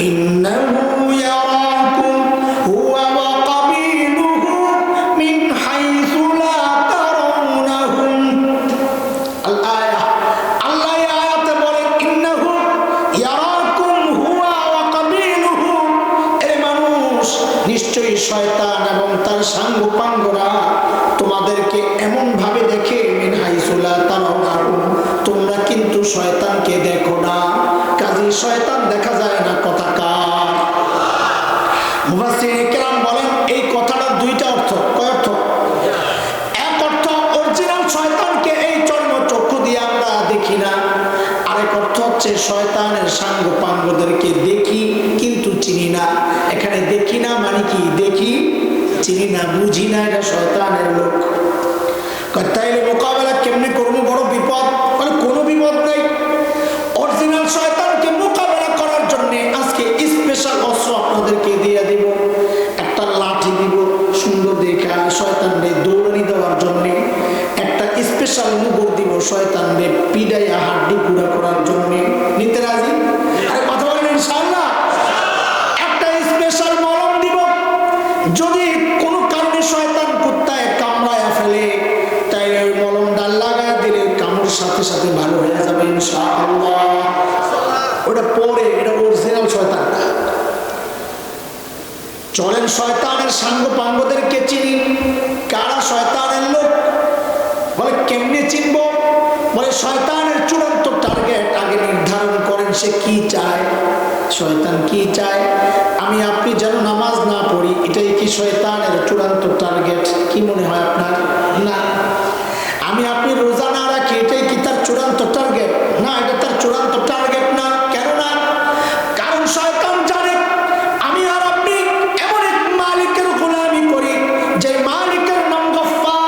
ইন্নাহু ইয়ারাকুম হুয়া ওয়া কাবিলুহু মিন হাইসু লা তারাউনাহুম। আল আয়াহ, আল্লাহ এই আয়াতে বলেন ইন্নাহু ইয়ারাকুম হুয়া ওয়া কাবিলুহু, এই মানুষ নিশ্চয়ই শয়তান এবং তার সাঙ্গপাঙ্গরা তোমাদেরকে এমন ভাবে দেখে মিন হাইসু লা তারাউনাহুম, তোমরা কিন্তু শয়তানকে দেখো না। কাজী শয়তান দেখা যায় না কথা কার? মুফাসসিরিন কেরাম বলেন এই কথাটার দুইটা অর্থ। কয় অর্থ? এক অর্থ অরিজিনাল শয়তানকে এই চর্মচক্ষু দিয়ে আমরা দেখি না, আরেক অর্থ হচ্ছে শয়তানের সাঙ্গপাঙ্গদেরকে দেখি কিন্তু চিনি না। এখানে দেখি না মানে কি? দেখি চিনি না, বুঝি না এটা শয়তানের লোক। তাইলে মোকাবেলা কেমনে করবো? বড় বিপদ। মানে কোনো বিপদ নাই। অরিজিনাল শয়তানকে মোকাবেলা করার জন্য আজকে স্পেশাল অস্ত্র আপনাদেরকে দিয়ে দিব। একটা লাঠি দিব সুন্দর দেখে শয়তানকে দৌড়ানি দেওয়ার জন্য, একটা স্পেশাল মুগুর দিব শয়তানকে পিডাইয়া হাড্ডি গুঁড়া করার জন্য। নিতে রাজি? আরে কথা বলেন ইনশাআল্লাহ। একটা স্পেশাল মলম দিব, যদি কোনো কারণে শয়তান কুত্তায় কামড়ায়া ফেলে তাইলে ওই মলমটা লাগায় দিলে কামড় সাথে সাথে ভালো হয়ে যাবে ইনশাআল্লাহ। ওটা পরে, এটা অরিজিনাল শয়তান না। চলেন শয়তানের সাঙ্গপাঙ্গদেরকে চিনি। কারা শয়তানের লোক? বলে কেমনে চিনব? বলে শয়তানের চূড়ান্ত টার্গেট আগে নির্ধারণ করেন, সে কি চায়। শয়তান কি চায়? আমি আপনি যেন নামাজ না পড়ি, এটাই কি শয়তানের চূড়ান্ত টার্গেট? কি মনে হয় আপনার? না। আমি আপনি রোজা না রাখি, এটাই কি তার চূড়ান্ত টার্গেট? না, এটা তার চূড়ান্ত টার্গেট না। কেন না? কারণ শয়তান জানে আমি আর আপনি এমন এক মালিকের গোলামি করি যে মালিকের নাম গফফার,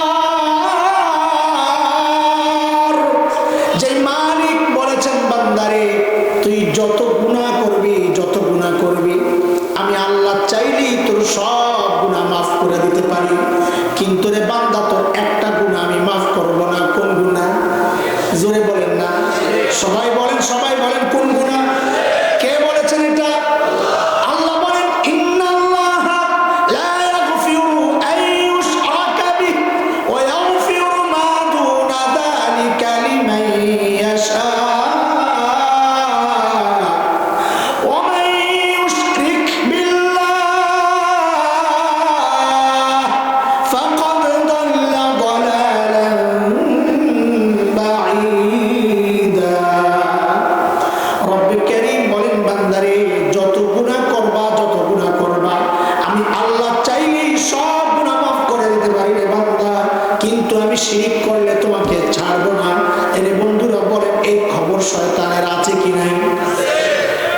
যে মালিক বলেছেন বান্দারে তুই যত গুনাহ করবি, যত গুনাহ করবি আমি আল্লাহ চাইলেই তোর সব গুনাহ মাফ করে দিতে পারি, কিন্তু রে বান্দা তোর একটা গুনাহ আমি মাফ করব না। কোন গুনাহ? জোরে বলেন না। সবাই বলেন, সবাই বলেন কোন গুনাহ? কে বলেছেন এটা? আল্লাহ বলেন ইন্নাল্লাহা লা ইয়াগফিরু আন ইউশরাকা বিহি ওয়া ইয়াগফিরু মা দুনা যালিকা লিমান ইয়াশা ওয়া মান ইউশরিক বিল্লাহ ফাকাদ দাল্লা দালালান বাঈদা। রব্বে কারীম বলেন বান্দারে যত গুনাহ করবা, যত গুনাহ করবা আমি আল্লাহ চাইলেই সব গুনাহ মাফ করে দিতে পারি রে বান্দা, কিন্তু আমি শিরক করলে তোমাকে ছাড়বো না। এর বন্ধুরা বলেন এই খবর শয়তানের আছে কি নাই?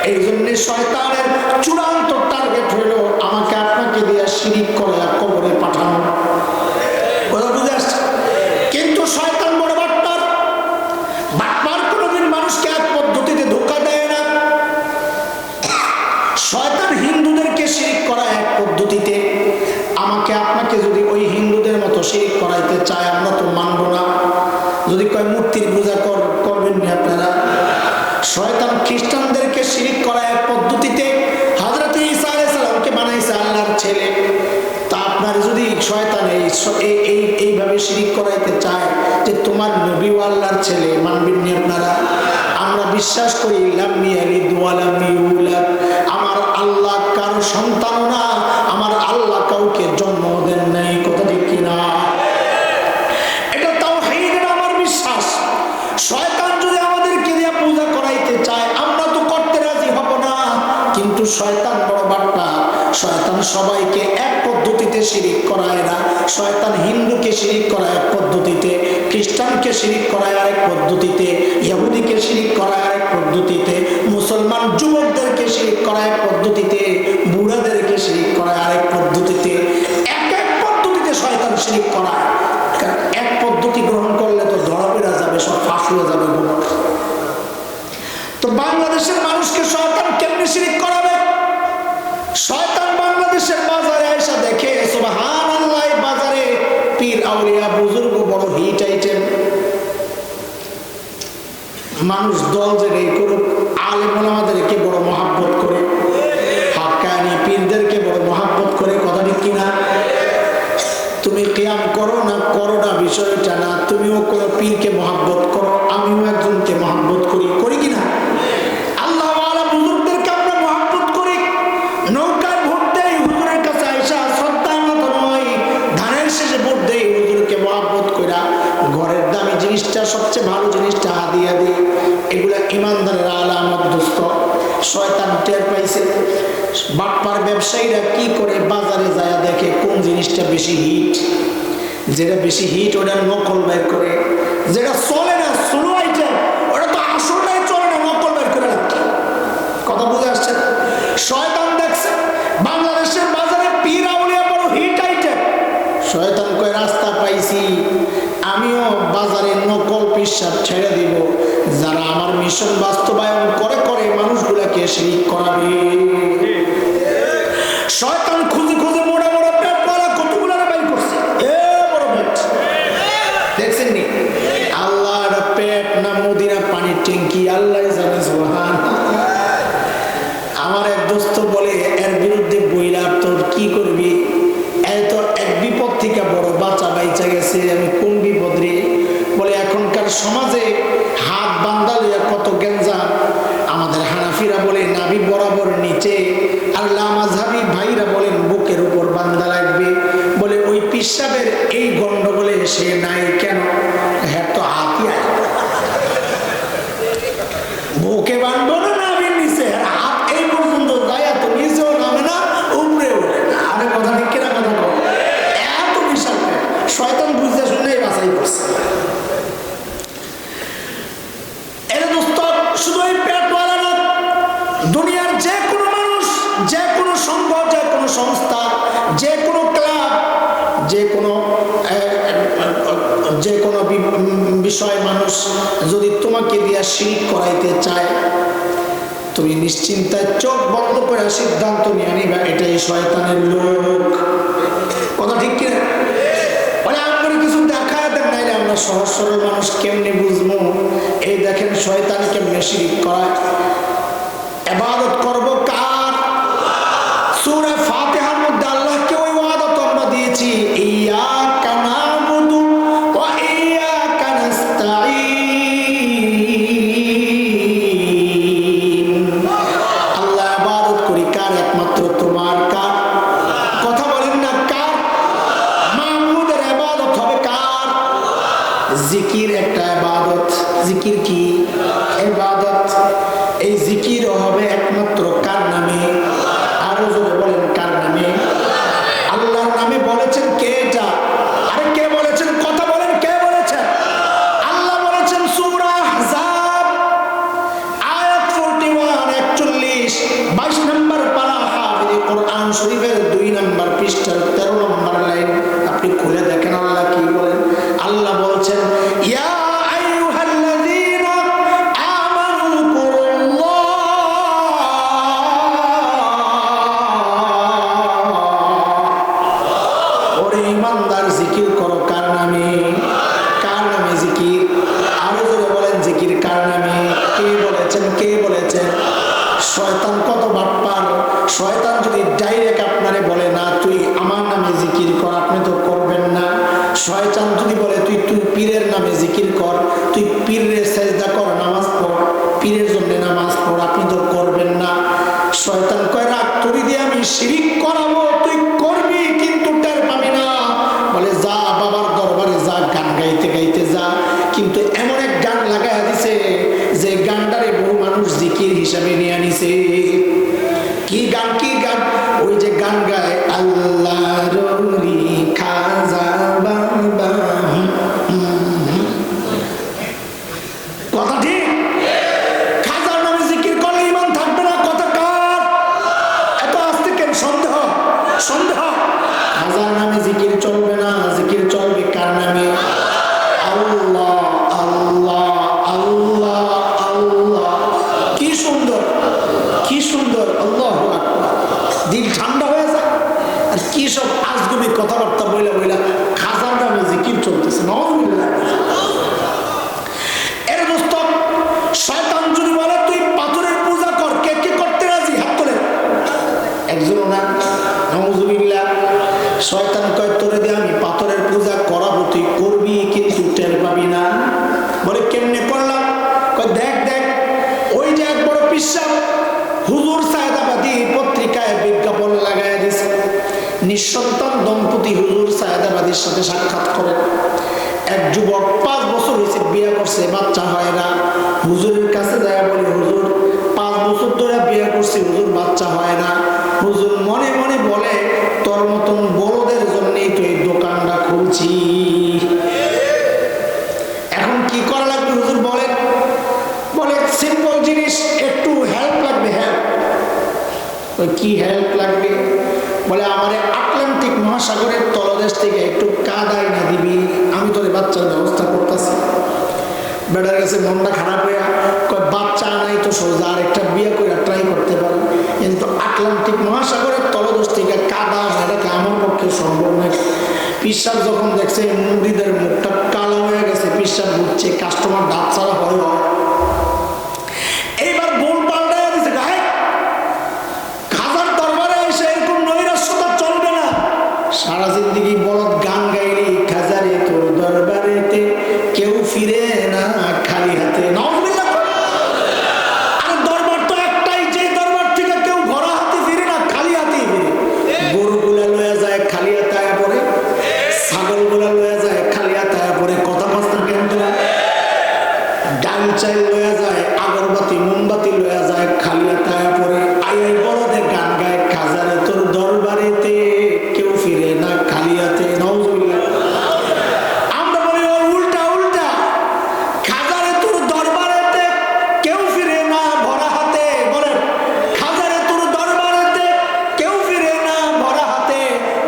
এই জন্য শয়তানের চূড়ান্ত টার্গেট হলো আমাকে আপনাকে দিয়ে শিরক করে কবরে পাঠানো। কথা বুঝে আসছে? কিন্তু শয়তান বড় বাটপার। বাটপার কোনোদিন মানুষকে এক পদ্ধতিতে ধোঁকা দেয় না। শয়তান হিন্দুদেরকে শিরক করা এক পদ্ধতিতে, আমাকে আপনাকে যদি ওই হিন্দুদের মতো শিরক করাইতে চায় আমরা তো মানব না। যদি কয় মূর্তির পূজা করবেন না আপনারা। শয়তান খ্রিস্টানদেরকে শিরক করা এক পদ্ধতিতে, হযরত ঈসা আলাইহিস সালামকে বানাইছে আল্লাহর ছেলে। তা আপনার যদি শয়তান এইভাবে শিরক করাইতে চায় যে তোমার নবী আল্লাহর ছেলে, মানবেন না আপনারা? আমরা বিশ্বাস করি লাম ইয়ালিদ ওয়া লাম ইউলাদ, আমার আল্লাহ কারো সন্তান না, আমার আল্লাহ কাউকে জন্ম দেন নাই। কথা ঠিক কিনা? এটা তাওহীদের আমার বিশ্বাস। শয়তান যদি আমাদেরকে দিয়ে পূজা করাইতে চায় আমরা তো করতে রাজি হব না, কিন্তু শয়তান বড় বাট্টা। শয়তান সবাইকে এক পদ্ধতিতে শিরক করায় না। শয়তান হিন্দুকে শিরক করায় এক পদ্ধতিতে, খ্রিস্টানকে শিরক করায় আরেক পদ্ধতিতে, ইহুদিকে শিরক করায় আরেক পদ্ধতিতে, মুসলমান যুবকদেরকে শিরক করায় এক পদ্ধতিতে, বুড়াদেরকে শিরক করায় আরেক পদ্ধতিতে। এক এক পদ্ধতিতে শয়তান শিরক করায়। কারণ এক পদ্ধতি গ্রহণ করলে তো ধরা পড়া যাবে, সব ফাঁস হয়ে যাবে। তো বাংলাদেশের মানুষকে শয়তান কেমনে শিরক করাবে? শয়তান বাংলাদেশের বাজারে এসে দেখে সুবহানাল্লাহ, বাজারে পীর আউলিয়া বুজুর্গ বড় হিট আইটেম। মানুষ দল যে করুক, আলেম ওলামাদেরকে বড় মহাব্বত করে। শয়তান টের পাইছে। বাটপার ব্যবসায়ীরা কি করে, বাজারে যায় দেখে কোন জিনিসটা বেশি হিট, যেটা বেশি হিট ওটা নকল বের করে, যেটা চলে না স্লো আইটেম ওটা তো আসলটাই চলে না, নকল বের করে রাখে। কথা বুঝে আসছে? শয়তান দেখছে বাংলাদেশের বাজারে পীর আউলিয়া বড় হিট আইটেম। শয়তান কয় রাস্তা পাইছি, আমিও বাজারে নকল পিসাব ছেড়ে দিব, যারা আমার মিশন বাস্তবায়ন করে করে মানুষগুলাকে শিরক করাবে। শয়তান খুঁজে খুঁজে মোড়া মোড়া পেট পড়া কতগুলো বাইর করছে, এ বড় পেট দেখছেন নি? আল্লাহর পেট না মদিনা পানির ট্যাঙ্কি, আল্লাহ জানে। সুবহানাল্লাহ। আমার এক দোস্ত বলে এর বিরুদ্ধে বইলা তোর কি করবি, এত এক বিপদ থেকে বড় বাঁচা বাইচা গেছে। আমি কোন বিপদ রে? বলে এখনকার সমাজে হাত বান্ধা লইয়া কত গেঞ্জা। আমাদের হানাফিরা বলে নাভি বরাবর নিচে, আর লামাযহাবী ভাইরা বলেন বুকের উপর বান্ধা লাগবে। বলে ওই পিসাবের এই গন্ডগোলে সে নাই কেন? হ্যাঁ তো হাতিয়া বুকে বাঁধবো না নাভির নিচে, হাত এই পর্যন্ত যায়, তো নিচেও নামে না উপরে ওঠে না। আরে কথা ঠিক কিনা কথা বল? এত বিশাল শয়তান বুঝতে শুনেই বাছাই করছে। শুধু এই পেটওয়ালা না, দুনিয়ার যে কোনো মানুষ, যে কোনো সংঘ, যে কোনো সংস্থা, যে কোনো ক্লাব, যে কোনো বিষয় মানুষ যদি তোমাকে দিয়া শিরক করাইতে চায়, তুমি নিশ্চিন্তায় চোখ বন্ধ করে সিদ্ধান্ত নিয়ে নিবা এটাই শয়তানের লোক। কথা ঠিক কিনা? মানে আমরা কিছু দেখায় দেন নাই, আমরা সহজ সরল মানুষ কেমনে বুঝবো? এই দেখেন শয়তান কেমনে শিরক করায়। ইবাদত করব কার? সূরা ফাতিহার মধ্যে আল্লাহকে ওই ওয়াদা তো আমরা দিয়েছি, ইয়াকা নাবুদু ওয়া ইয়াকা নাস্তাঈন। আল্লাহ ইবাদত করি কার? একমাত্র তোমার। কার? কথা বলেন না কার? মাবুদের ইবাদত হবে কার? জিকির একটা ইবাদত। জিকির কি? ইবাদত। এই জিকিরও হবে একমাত্র কার নামে? আরো জোরে বলেন কার নামে? আল্লাহর নামে। বলেছেন কে এটা? আরে কে বলেছেন? কথা বলেন কে বলেছেন? আল্লাহ বলেছেন সূরা আহজাব আয়াত 41 41 22 নম্বর পারা হাফিজ কোরআন শরীফের 2 নম্বর পৃষ্ঠার 13 নম্বর লাইন আপনি খুলে দেখেন আল্লাহ কি বলেন। আল্লাহ বলছেন ইয়া আইয়ুহাল্লাযীনা আমানু কুরুল্লাহ। ওরে ঈমানদার জিকির করো কার নামে? কার নামে জিকির? আরো জোরে বলেন জিকির কার নামে? কে বলেছেন? কে বলেছেন? শয়তান কত বাটপার। শয়তান যদি ডাইরেক্ট আপনারে বলে না তুই আমার নামে জিকির কর, আপনি তো করবেন না। শয়তান যদি বলে তুই পীরের নামে জিকির কর, তুই পীরের সেজদা কর, নামাজ পড়, পীরের জন্য নামাজ পড়, আপনি তো করবেন না। শয়তান কয় রাখ তোরে দিয়ে আমি শিরিক করাবো, তুই করবি কিন্তু টের পাবি না। বলে যা বাবার দরবারে যা, গান গাইতে গাইতে যা। কিন্তু এমন এক গান লাগাইয়া দিছে যে গানটারে বহু মানুষ জিকির হিসাবে নিয়ে আনিছে। কি গান? কি গান? ওই যে গান গায় আল্লাহর ওলি খাজা বাবা। কথা ঠিক? খাজার নামে জিকির করলে ঈমান থাকবে না। কথা কার? এত আস্তে কেন? সন্দেহ সন্দেহ। খাজার নামে জিকির চলবে না, জিকির চলবে কার নামে? আল্লাহ আল্লাহ আল্লাহ আল্লাহ। কি সুন্দর, কি সুন্দর। আল্লাহু আকবার। দিল ঠান্ডা হয়ে যায়। আর কি সব আজগুবি কথাবার্তা বইলা বইলা খাজার নামে জিকির চলতেছে। নাউযুবিল্লাহ। এর দোস্ত শয়তান যদি বলে তুই পাথরের পূজা কর, কে কে করতে রাজি? হাত তোলে। একজন না। নাউযুবিল্লাহ। শয়তান কয় তোরে দিয়ে আমি পাথরের পূজা করাবো, তুই করবি কিন্তু টের পাবি না। বলে কেমনে করলাম? কয় দেখ দেখ ওই যে এক বড় পিসাব হুজুর সায়েদাবাদী পত্রিকায় বিজ্ঞাপন লাগায় দিছে, নিঃসন্তান দম্পতি হুজুর সায়েদাবাদীর সাথে সাক্ষাৎ করে। এক যুবক 5 বছর হয়েছে বিয়ে করছে, বাচ্চা হয় না। হুজুরের কাছে যায় বলে হুজুর 5 বছর ধরে বাচ্চা হয় না। হুজুর মনে মনে বলে, তোর মতন বড়দের জন্যই তো এই দোকানটা খুলছি। এখন কি করা লাগবে হুজুর বলেন? বলে সিম্পল জিনিস, একটু হেল্প লাগবে। হেল্প? কি হেল্প লাগবে? বলে আমারে আটলান্টিক মহাসাগরের তলদেশ থেকে একটু কাদা এনে দিবি, আমি তোর বাচ্চার ব্যবস্থা করতেছি। বেটার কাছে মনটা খারাপ হয়ে কয়, বাচ্চা নাই তো সোজা আর একটা বিয়ে করে ট্রাই করতে পারে, কিন্তু আটলান্টিক মহাসাগরের তলদেশ থেকে কাদা এটাকে আমার পক্ষে সম্ভব নয়। পিসাব যখন দেখছে মুড়িদের মুখটা কালো হয়ে গেছে, পিসাব বুঝছে কাস্টমার ডাব ছাড়া হয়। এইবার বোন পাল্টায় দিছে, গায়ে খাজার দরবারে এসে এরকম নৈরাশ্যতা চলবে না। সারা জিন্দিগি বলদ গান গাইলি, খাজারে তোর দরবারেতে কেউ ফিরে না খালি হাতে। আরে দরবার তো একটাই, যে দরবার থেকে কেউ ভরা হাতে ফিরে না, খালি হাতেই ফিরে। গরুগুলা লয়ে যায় খালি হাতে পরে, ছাগলগুলা লয়ে যায় খালি হাতে পরে, কথা বাস্তা কেন্দ্র ডাল চাল লয়ে যায়, আগরবাতি মোমবাতি লয়ে যায় খালি হাতে পরে। আই বড়দের গান গায়, খাজারে তোর দরবারেতে কেউ ফিরে না খালি হাতে। নাউজুবিল্লাহ। আমরা বলি ওর উল্টা উল্টা, খাজারে তোর দরবারেতে কেউ ফিরে না ভরা হাতে। বলে খাজারে তোর দরবারেতে কেউ ফিরে না ভরা হাতে,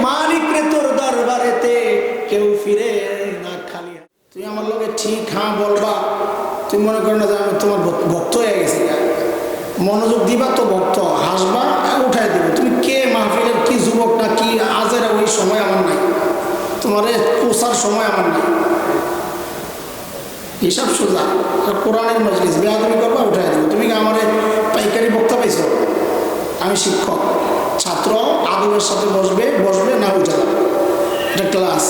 মালিক রে তোর দরবারেতে কেউ ফিরে না খালি হাতে। তুই আমার লোকে ঠিক হ্যাঁ বলবা, তুই মনে করো না যে আমি তোমার ভক্ত হয়ে গেছি। মনোযোগ দিবা তো ভক্ত, হাসবা উঠাই দিব। তুমি কে, মাহফিলের কি যুবক না কি আজের, ওই সময় আমার নাই, তোমার পোষার সময় আমার নাই। হিসাব সোজা। কোরআনের মজলিস বেয়াদবি করবা, উঠাই দিব। তুমি কি আমার পাইকারি বক্তা পাইছো? আমি শিক্ষক, ছাত্র আদবের সাথে বসবে বসবে না উঠে যাবে, এটা ক্লাস।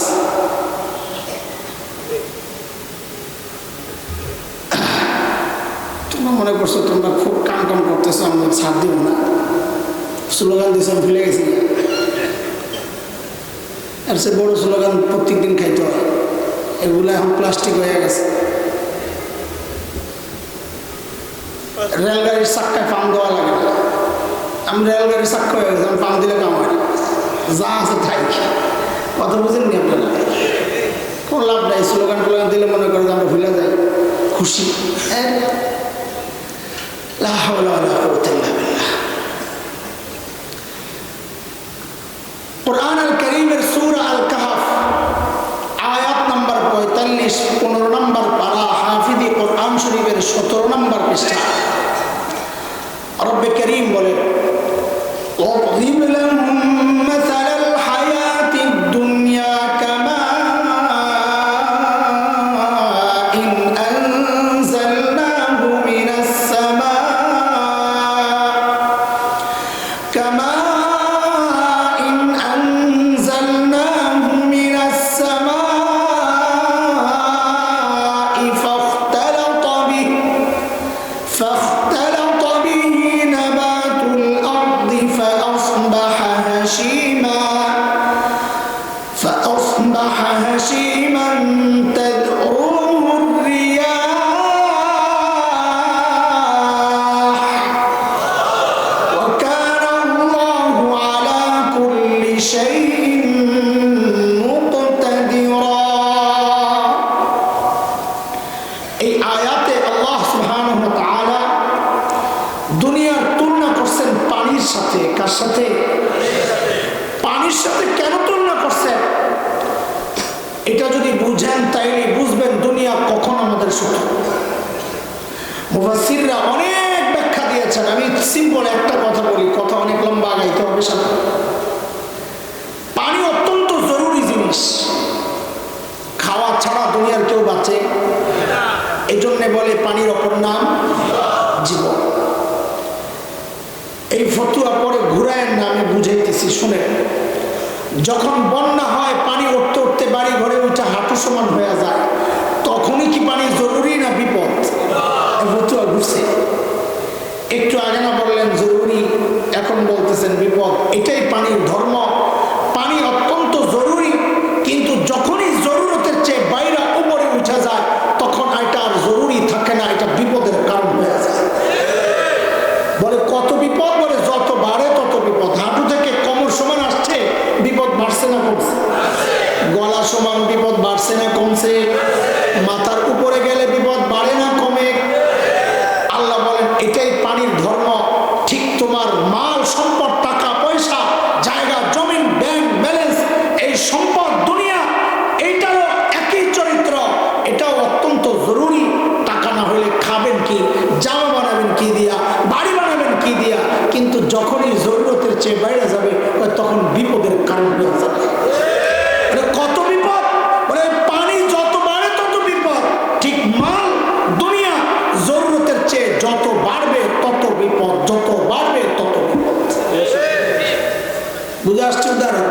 তোমরা মনে করছো তোমরা খুব কাম কাম করতেছো, আমি ছাড় দিব না। স্লোগান দিয়েছে, আমি ভুলে গেছি। আর সে বড় স্লোগান প্রত্যেকদিন খাইতে হয়, এগুলো এখন প্লাস্টিক হয়ে গেছে। রেলগাড়ির চাক্কায় পাম দেওয়া লাগে না, আমি রেলগাড়ির চাক্কা হয়ে গেছে, আমি পাম দিলে কামাই, যা আছে থাই। কথা বুঝেননি আপনারা? কোন লাভ নাই। স্লোগান টোলাগান দিলে মনে করে যে আমরা ভুলে যাই, খুশি। কুরআন আল কারীমের সূরা আল কাহফ আয়াত নাম্বার 45, 15 নম্বর পারা, হাফিজি কুরআন শরীফের 17 নম্বর পৃষ্ঠা। রব্বে কারীম বলেন, ওয়াযরিব লাহুম মাসালাল হায়াতিদ দুনিয়া মুফাসসিররা অনেক ব্যাখ্যা দিয়েছেন। আমি সিম্পল একটা কথা বলি, কথা অনেক লম্বা, আগাইতে হবে সামনে। পানি অত্যন্ত জরুরি জিনিস, খাওয়া ছাড়া দুনিয়ার কেউ বাঁচে। এই জন্য বলে পানির অপর নাম জীবন। এই ফতুয়া পরে ঘুরায়ের নামে বুঝাইতেছি, শুনে। যখন বন্যা হয়, পানি উঠতে উঠতে বাড়ি ঘরে উঠে হাঁটু সমান হয়ে যায়, তখনই কি পানি জরুরি না বিপদ? ফতুয়া ঘুরছে। একটু আগে না বললেন জরুরি, এখন বলতেছেন বিপদ। এটাই পানির ধর্ম। পানি অত্যন্ত জরুরি, কিন্তু যখনই জরুরতের চেয়ে বাইরে উপরে উঠে যায়, তখন এটা আর জরুরি থাকে না, এটা বিপদের কারণ হয়ে যায়। বলে কত বিপদ? বলে যত বাড়ে তত বিপদ। হাঁটু থেকে কোমর সমান আসছে, বিপদ বাড়ছে না কমছে? গলা সমান বিপদ বাড়ছে না কমছে? মাথার উপরে গেলে বিপদ বাড়ে না কমে? আল্লাহ বলেন এটাই পানির ধর্ম। ঠিক তোমার মাল সম্পদ, টাকা পয়সা, জায়গা জমিন, ব্যাংক ব্যালেন্স, এই সম্পদ দুনিয়া, এইটাও একই চরিত্র। এটাও অত্যন্ত জরুরি। টাকা না হলে খাবেন কি, জামা বানাবেন কি দিয়া, বাড়ি বানাবেন কি দিয়া? কিন্তু যখনই জরুরতের চেয়ে বাইরে যাবে তখন বিপদের কারণ হয়ে যাবে। কত বিপদ! বলে পানি যত বাড়ে তত বিপদ। ঠিক মাল দুনিয়া জরুরতের চেয়ে যত বাড়বে তত বিপদ, যত বাড়বে তত বিপদ। বুঝে আসছে উদাহরণ?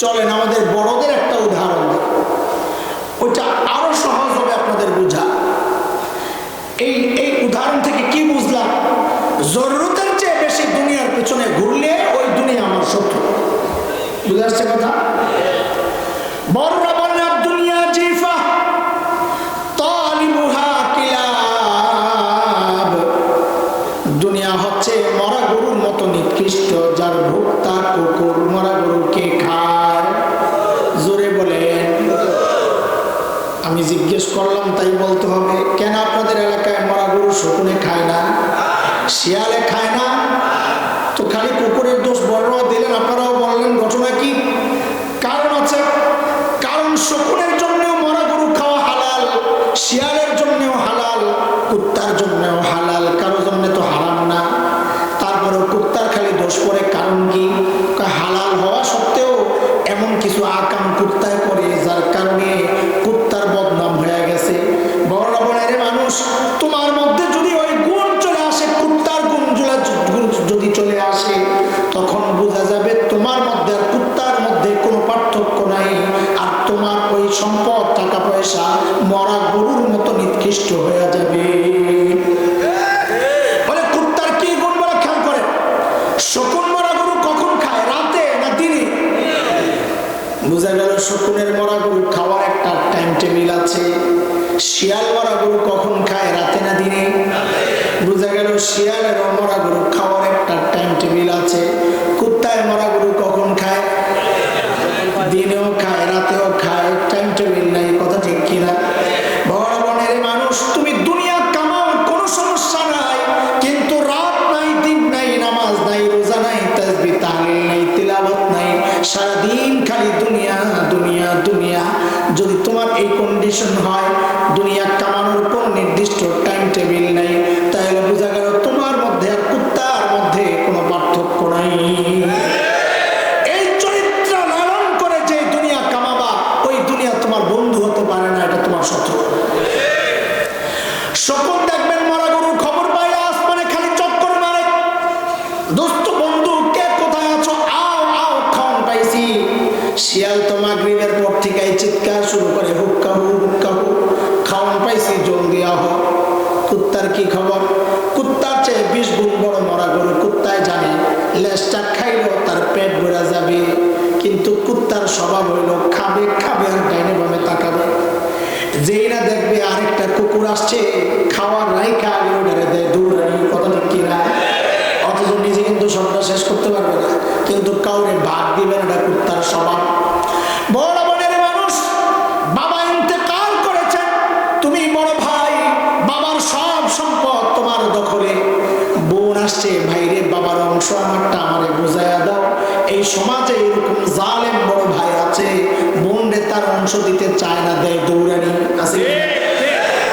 চলেন আমাদের বড়দের একটা উদাহরণ দিই, ওইটা আরো সহজ হবে আপনাদের বুঝা। এই উদাহরণ থেকে কি বুঝলাম? জরুরতের চেয়ে বেশি দুনিয়ার পেছনে ঘুরলে ওই দুনিয়া আমার শত্রু। বুঝে আসছে কথা? বড়রা বললেন দুনিয়া জিফা তালিবুহা কিলাব। দুনিয়া হচ্ছে মরা গরুর মতো নিকৃষ্ট, যার ভোক্তা কুকুর। মরা গরুকে খায়। জোরে বলেন। আমি জিজ্ঞেস করলাম তাই বলতে হবে, কেন আপনাদের এলাকায় মরা গরু শকুনে খায় না, শিয়ালে খায় না? তো খালি কুকুরের দোষ বড়রাও দিলেন, আপনারাও বললেন, ঘটনা কি? কারণ আছে। কারণ শকুনের জন্যও মরা গরু খাওয়া হালাল, শিয়ালের জন্যও হালাল, কুত্তার জন্যও হালাল, কারো জন্য তো হারাম না। তারপরেও কুত্তার খালি দোষ পড়ে। কারণ কি? হালাল হওয়া সত্ত্বেও এমন কিছু আকাম কুত্তায় করে যার কারণে কুত্তার বদনাম হয়ে গেছে। বড় বড়ের মানুষ, তোমার মধ্যে যদি ওই গুণ চলে আসে, কুত্তার গুণ যদি চলে আসে, তখন বোঝা যাবে তোমার মধ্যে আর কুত্তার মধ্যে কোনো পার্থক্য নাই। আর তোমার ওই সম্পদ, টাকা পয়সা মরা গরুর মতো নিকৃষ্ট হয়ে যাবে। বলে কুত্তার কি গুণ বলে খেয়াল করে? শকুন মরা গরু কখন খায়, রাতে না দিনে? বোঝা গেল শকুনের মরা গরু খাওয়ার একটা টাইম টেবিল আছে। শিয়াল মরা গরু কখন খায়, রাতে না দিনে? বোঝা গেল শিয়ালের মরা গরু খাওয়ার একটা টাইম টেবিল আছে। কুত্তায় মরা গরু কখন খায়? দিনেও খায়, রাতেও খায়, টাইম টেবিল নাই। কথা ঠিক কিনা? বড় বনের মানুষ, তুমি দুনিয়া কামাও, কোনো সমস্যা নাই, কিন্তু রাত নাই, দিন নাই, নামাজ নাই, রোজা নাই, তাসবিহ তাহলিল নাই, তিলাওয়াত নাই, সারাদিন খালি দুনিয়া দুনিয়া দুনিয়া। যদি তোমার এই কন্ডিশন হয়, দুনিয়া কামানোর কোন নির্দিষ্ট টাইম টেবিল নাই, তাহলে বোঝা গেল তোমার মধ্যে আর কুত্তার মধ্যে কোনো পার্থক্য নাই। এই চরিত্র লালন করে যে দুনিয়া কামাবা, ওই দুনিয়া তোমার বন্ধু হতে পারে না, এটা তোমার শত্রু। শকুন দেখবেন মরা গরুর খবর পাইলে আসমানে খালি চক্কর মারে, দোস্ত বন্ধু কে কোথায় আছো, আও আও খাওন পাইছি। শিয়াল তো মাগরিবের পর থেকে চিৎকার শুরু করে, হুক্কা হু হুক্কা হু, খাওন পাইছি, জলদি আহ। কুত্তার কি খবর? কুত্তার চেয়ে 20 গুণ বড় মরা গরু। কুত্তায় জানে লেজটা খাইলো তার পেট ভরা যাবে, কিন্তু কুত্তার স্বভাব হইল খাবে খাবে আর ডাইনে বামে তাকাবে। যেই না দেখবে আরেকটা কুকুর আসছে, খাওয়ার রাইখা আগে ওটারে দেয় দৌড়ানি। কথা ঠিক কিনা? অথচ নিজে কিন্তু সবটা শেষ করতে পারবে না, কিন্তু কাউরে ভাগ দিবে না। এটা কুত্তার স্বভাব। বড় বনের মানুষ, বাবা ইন্তেকাল করেছে, তুমি বড় ভাই, বাবার সব সম্পদ তোমার দখলে। বোন আসছে, ভাইরে বাবার অংশ আমারটা আমারে বুঝাইয়া দাও। এই সমাজে এরকম জালেম বড় ভাই আছে, বোন রে তার অংশ দিতে চায় না, দেয় দৌড়ানি। আছে?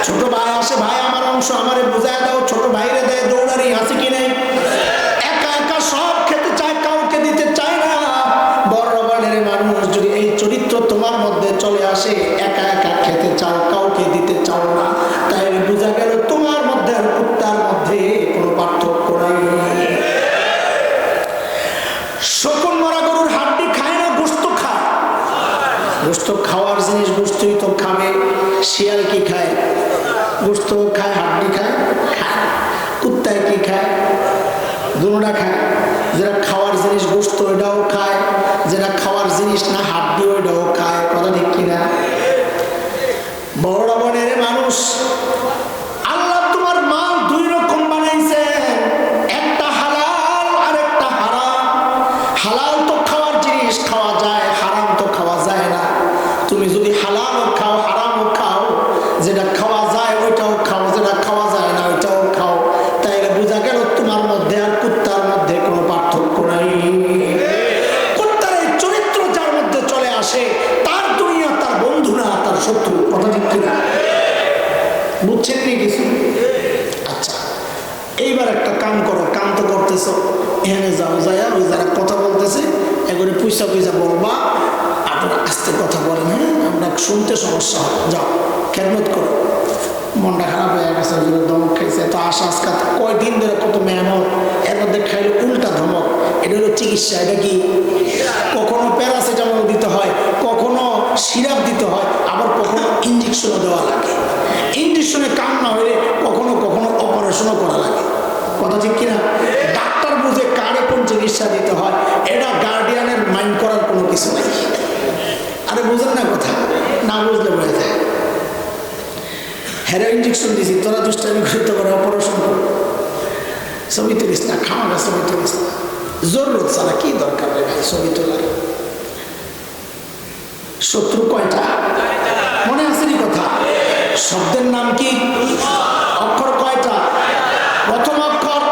ছোট ভাই আসে, ভাই আমার অংশ আমারে বুঝাইয়া দাও, ছোট ভাইরে দেয় দৌড়ানি। আছে কি নেই? একা একা সব খেতে চায়, কাউকে দিতে চায় না। বড় বনের মানুষ, যদি এই চরিত্র তোমার মধ্যে চলে আসে, একা একা খেতে চাও, কাউকে দিতে চাও না, তাহলে বোঝা গেল তোমার মধ্যে আর কুত্তার মধ্যে কোনো পার্থক্য নাই। শকুন মরা গরুর হাড্ডি খায় না, গোশত খায়। গোশত খাওয়ার জিনিস, গোশতই তো খাবে। শিয়াল কি খায়? গোশত খায়, হাড্ডি খায়, খায়। কুত্তায় কি খায়? দুটোটা খায়। যেটা খাওয়ার জিনিস গোশত ওইটাও খায়, যেটা খাওয়ার জিনিস না হাড্ডি ওইটাও খায়। কথা ঠিক কিনা? বড় বনের মানুষ, আল্লাহ তোমার মাল 2 রকম বানাইছেন, একটা হালাল আর এখানে যাও, যাইয়া ওই যারা কথা বলতেছে এগুলো পয়সা পয়সা বলবা, আপনারা আস্তে কথা বলেন, হ্যাঁ আমরা শুনতে সমস্যা হয়, যাও খেদমত করো। মনটা খারাপ হয়ে গেছে, ধমক খাইছে, তো আশা আজকাল কয়দিন ধরে কত মেহনত, এর মধ্যে খাইলে উল্টা ধমক। এটা হলো চিকিৎসা। এটা কি? কখনো প্যারাসিটামল দিতে হয়, কখনো সিরাপ দিতে হয়, আবার কখনো ইঞ্জেকশনও দেওয়া লাগে। ইঞ্জেকশনে কাম না হলে কখনো কখনো অপারেশনও করা লাগে। কথা ঠিক কিনা? ডাক্তার বুঝে কারে কোন চিকিৎসা দিতে হয়, এটা গার্ডিয়ানের মাইন্ড করার কোনো কিছু নাই। আরে বুঝেন না কথা? না বুঝলে বলে যায়, হ্যাঁ ইঞ্জেকশন দিয়েছি, তোরা দুষ্টামি করতে পারে, অপারেশন করো, ছবি তুলিস না, খাওয়া ছবি তুলিস না, জরুরত ছাড়া কি দরকার রে ভাই ছবি তোলার? শত্রু কয়টা? মনে আসেনি কথা? শব্দের নাম কি? অক্ষর কয়টা? প্রথম অক্ষর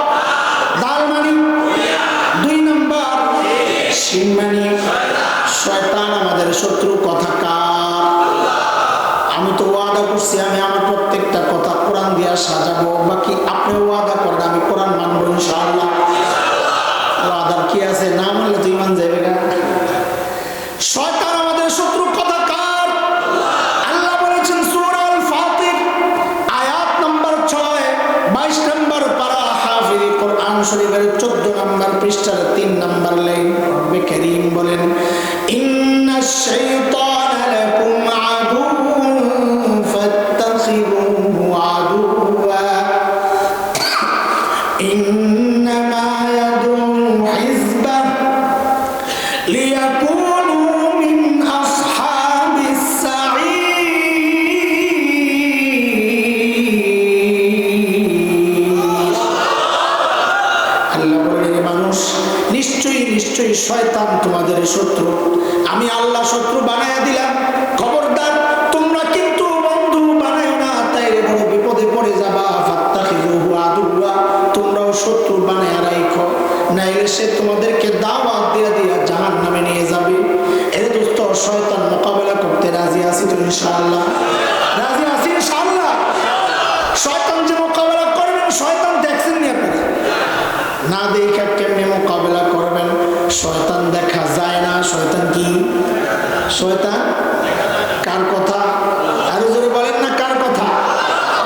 দাল মানি, 2 নম্বর শিন মানি। শয়তান আমাদের শত্রু। কথা কার? আমি তো ওয়াদা করছি আমি আমার প্রত্যেকটা কথা কোরআন দিয়া সাজাবো, বাকি আপনি ওয়াদা করেন আমি কোরআন মানবো ইনশাআল্লাহ। ওয়াদার কি আছে? না মানলে তো ইমান যাবে না। শয়তান আমাদের শত্রু। কথা কার? আল্লাহ বলেছেন সূরা আল ফাতির আয়াত নম্বর 6, 22 নম্বর পারা, হাফিজ কোরআন শরীফের 14 নম্বর পৃষ্ঠার 3 নম্বর লাইন। রব্বে কারীম বলেন, ইন্নাশ শাইতানা লাকুম আদুউন ফাত্তাখিযুহু আদুওয়া ইন্নামা ইয়াদউ হিজবাহু লিয়াকুনু মিন আসহাবিস সাঈর। আল্লাহ বলেন, মানুষ নিশ্চয়ই নিশ্চয়ই শয়তান তোমাদের শত্রু। আমি আল্লাহ শত্রু বানায়া দিলাম, খবরদার তোমরা কিন্তু বন্ধু বানায় না, তাই বড় বিপদে পড়ে যাবা। ফাত্তাখিযুহু আদুওয়া, তোমরাও শত্রু বানায়া রাখো, নাইলে সে তোমাদেরকে দাওয়াত দিয়া দিয়া জাহান্নামে নিয়ে যাবে। এর দোস্ত শয়তান মোকাবেলা করতে রাজি আছি তো ইনশাআল্লাহ? রাজি আছি ইনশাআল্লাহ? শয়তান যে মোকাবেলা করবেন, শয়তান দেখছেন নি আপনারা? না দেখা কেমনে মোকাবেলা করবেন? শয়তান দেখা যায় না। শয়তান কি? শয়তান কার কথা? আরো জোরে বলেন না, কার কথা?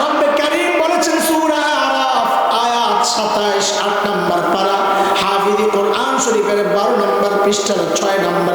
রব্বে কারীম বলেছেন সূরা আরাফ আয়াত 27, 8 নম্বর পারা, হাফিজ কোরআন শরীফের 12 নম্বর পৃষ্ঠার 6 নম্বর